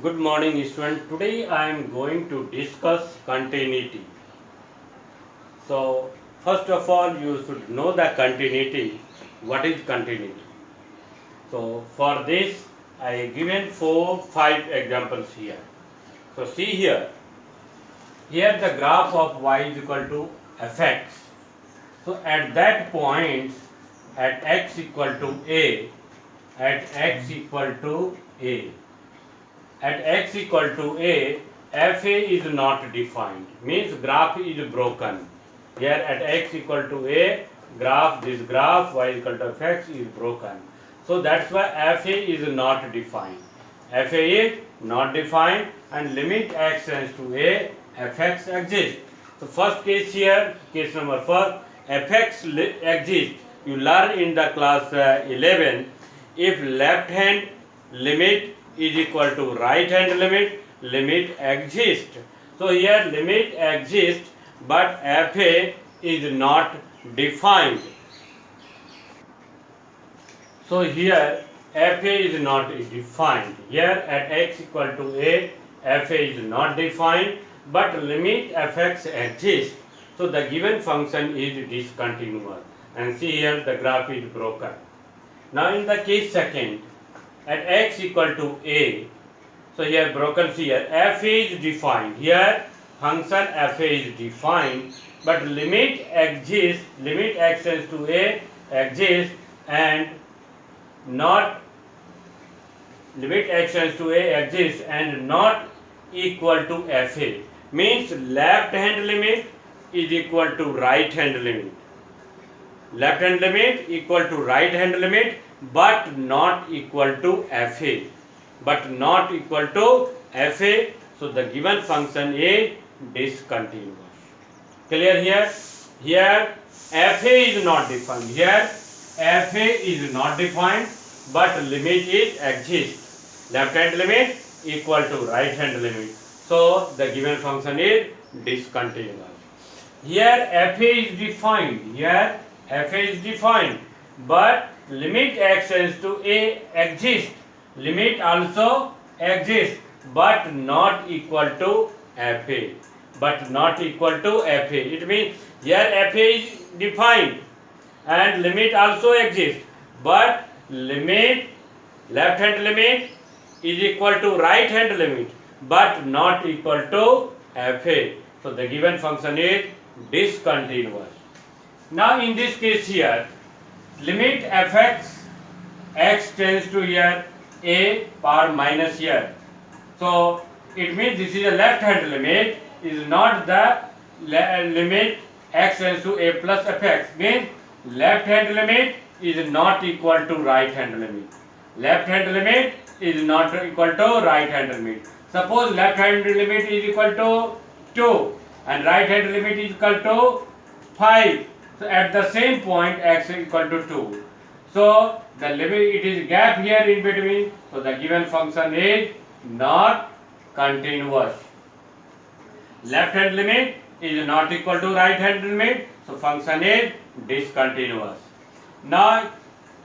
Good morning, student. Today I am going to discuss continuity. So, first of all, you should know the continuity. What is continuity? So, for this, I given 5 examples here. So, see here. Here the graph of y is equal to fx. So, at that point, at x equal to a, at x equal to a, at x equal to a, fa is not defined, means graph is broken. Here at x equal to a, this graph y equal to fx is broken. So that's why fa is not defined. Fa is not defined and limit x tends to a, fx exists. So first case here, case number 4, fx exists. You learn in the class 11, if left hand limit is equal to right hand limit, limit exists. So here limit exists but fa is not defined. So here fa is not defined. Here at x equal to a, fa is not defined but limit fx exists. So the given function is discontinuous, and see here the graph is broken. Now in the case second, at x equal to a, so here broken here, fa is defined. Here function fa is defined but limit exists, limit x tends to a exists and not limit x tends to a exists and not equal to fa, means left hand limit is equal to right hand limit, left hand limit equal to right hand limit but not equal to fa, but not equal to fa. So the given function is discontinuous. Clear here? Here fa is not defined. Here fa is not defined but limit is exists. Left hand limit equal to right hand limit. So the given function is discontinuous. Here fa is defined. Here fa is defined but limit x tends to a exists. Limit also exists but not equal to fa, but not equal to fa. It means here fa is defined and limit also exists but limit left hand limit is equal to right hand limit but not equal to fa. So the given function is discontinuous. Now in this case here, limit fx x tends to here a power minus here. So it means this is a left hand limit, is not the limit x tends to a plus fx, means left hand limit is not equal to right hand limit. Left hand limit is not equal to right hand limit. Suppose left hand limit is equal to 2 and right hand limit is equal to 5. So at the same point x is equal to 2. So the limit, it is gap here in between. So the given function is not continuous. Left hand limit is not equal to right hand limit. So function is discontinuous. Now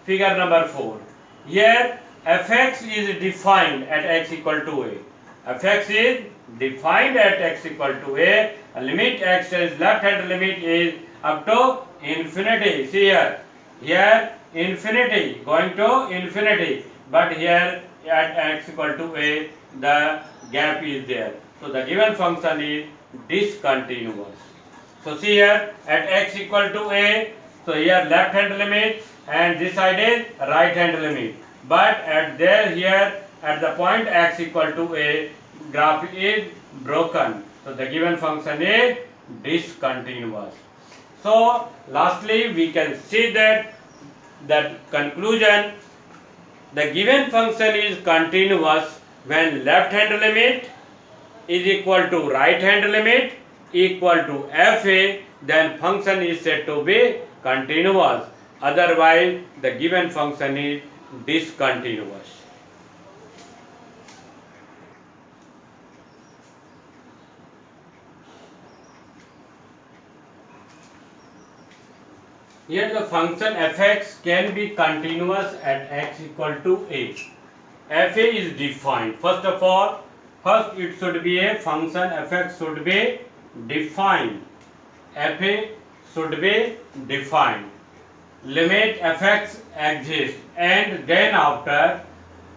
figure number 4. Here fx is defined at x equal to a. Fx is defined at x equal to a. Limit x is left hand limit is up to infinity. See here. Here infinity, going to infinity, but here at x equal to a the gap is there. So the given function is discontinuous. So see here at x equal to a, so here left hand limit and this side is right hand limit, but at there here at the point x equal to a, graph is broken. So the given function is discontinuous. So lastly we can see that conclusion, the given function is continuous when left hand limit is equal to right hand limit equal to fa, then function is said to be continuous. Otherwise the given function is discontinuous. Here the function fx can be continuous at x equal to a. fa is defined. First of all, first it should be a function, fx should be defined. fa should be defined. Limit fx exists, and then after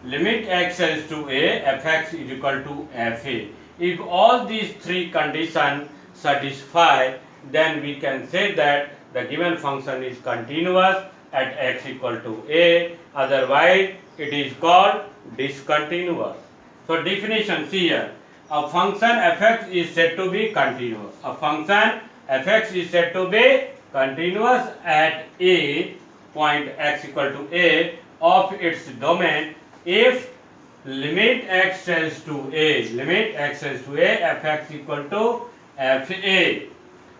limit x tends to a, fx is equal to fa. If all these three conditions satisfy, then we can say that the given function is continuous at x equal to a, otherwise it is called discontinuous. So definition, see here, a function fx is said to be continuous. A function fx is said to be continuous at a point x equal to a of its domain if limit x tends to a, fx equal to fa.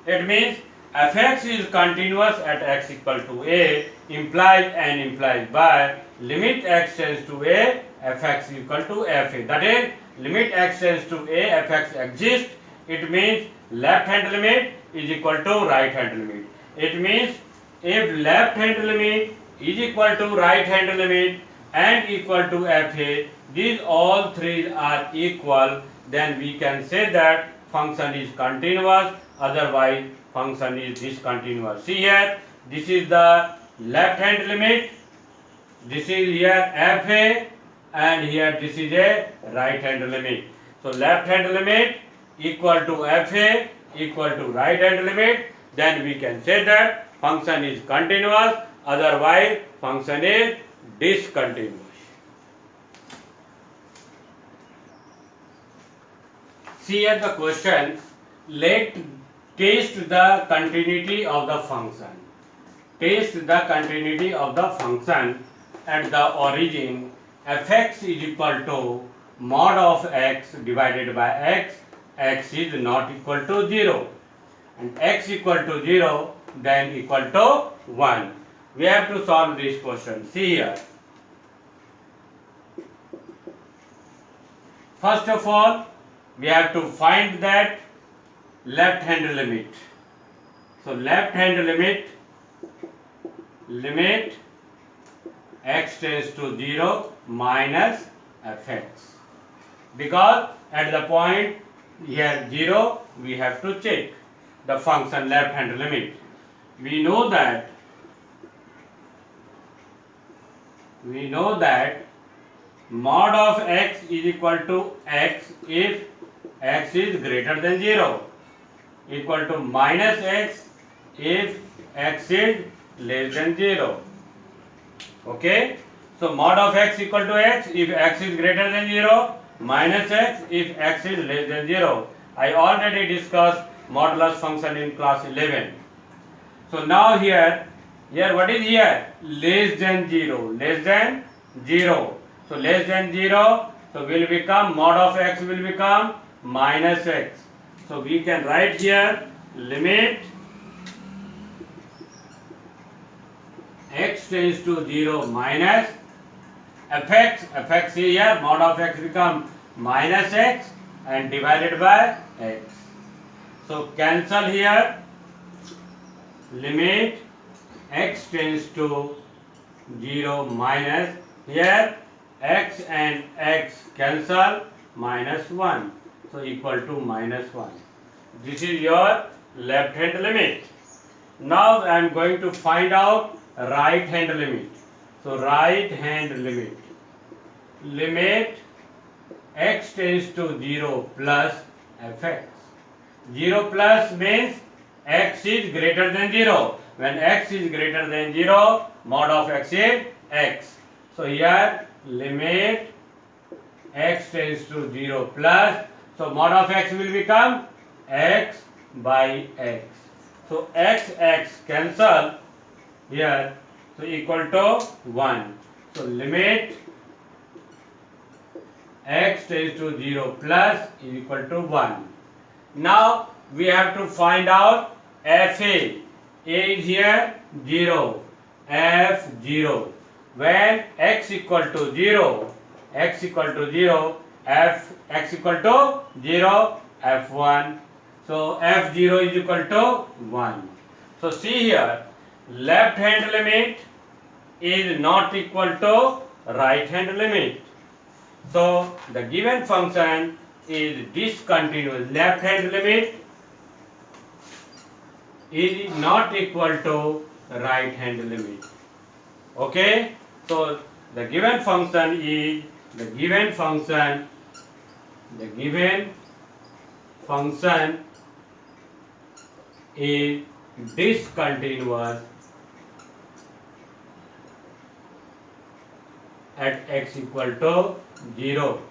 It means fx is continuous at x equal to a implies by limit x tends to a, fx equal to fa. That is, limit x tends to a, fx exists. It means left hand limit is equal to right hand limit. It means if left hand limit is equal to right hand limit and equal to fa, these all three are equal, then we can say that function is continuous, otherwise function is discontinuous. See here, this is the left hand limit, this is here fa, and here this is a right hand limit. So left hand limit equal to fa equal to right hand limit, then we can say that function is continuous, otherwise function is discontinuous. See at the question, let test the continuity of the function. Test the continuity of the function at the origin. Fx is equal to mod of x divided by x. X is not equal to 0. And x equal to 0, then equal to 1. We have to solve this question. See here. First of all, we have to find that left hand limit. So left hand limit x tends to 0 minus fx. Because at the point here 0, we have to check the function left hand limit. We know that mod of x is equal to x if x is greater than 0, equal to minus x if x is less than 0. Okay, so mod of x equal to x if x is greater than 0, minus x if x is less than 0. I already discussed modulus function in class 11. So now here what is here? Less than 0. So less than 0, so will become mod of x will become minus x. So we can write here limit x tends to 0 minus fx here, mod of x become minus x and divided by x. So cancel here, limit x tends to 0 minus, here x and x cancel, minus 1. So equal to minus 1. This is your left hand limit. Now I am going to find out right hand limit. So right hand limit x tends to 0 plus fx. 0 plus means x is greater than 0. When x is greater than 0, mod of x is x. So here limit x tends to 0 plus, so mod of x will become x by x. So x cancel here, so equal to 1. So limit x tends to 0 plus is equal to 1. Now we have to find out fa. A is here 0, f 0. When x equal to 0, f x equal to 0, f1. So f0 is equal to 1. So see here, left hand limit is not equal to right hand limit. So the given function is discontinuous. Left hand limit is not equal to right hand limit. Okay, so the given function is the given function is discontinuous at x equal to 0.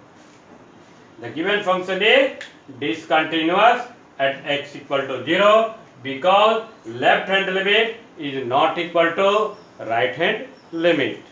The given function is discontinuous at x equal to 0 because left hand limit is not equal to right hand limit.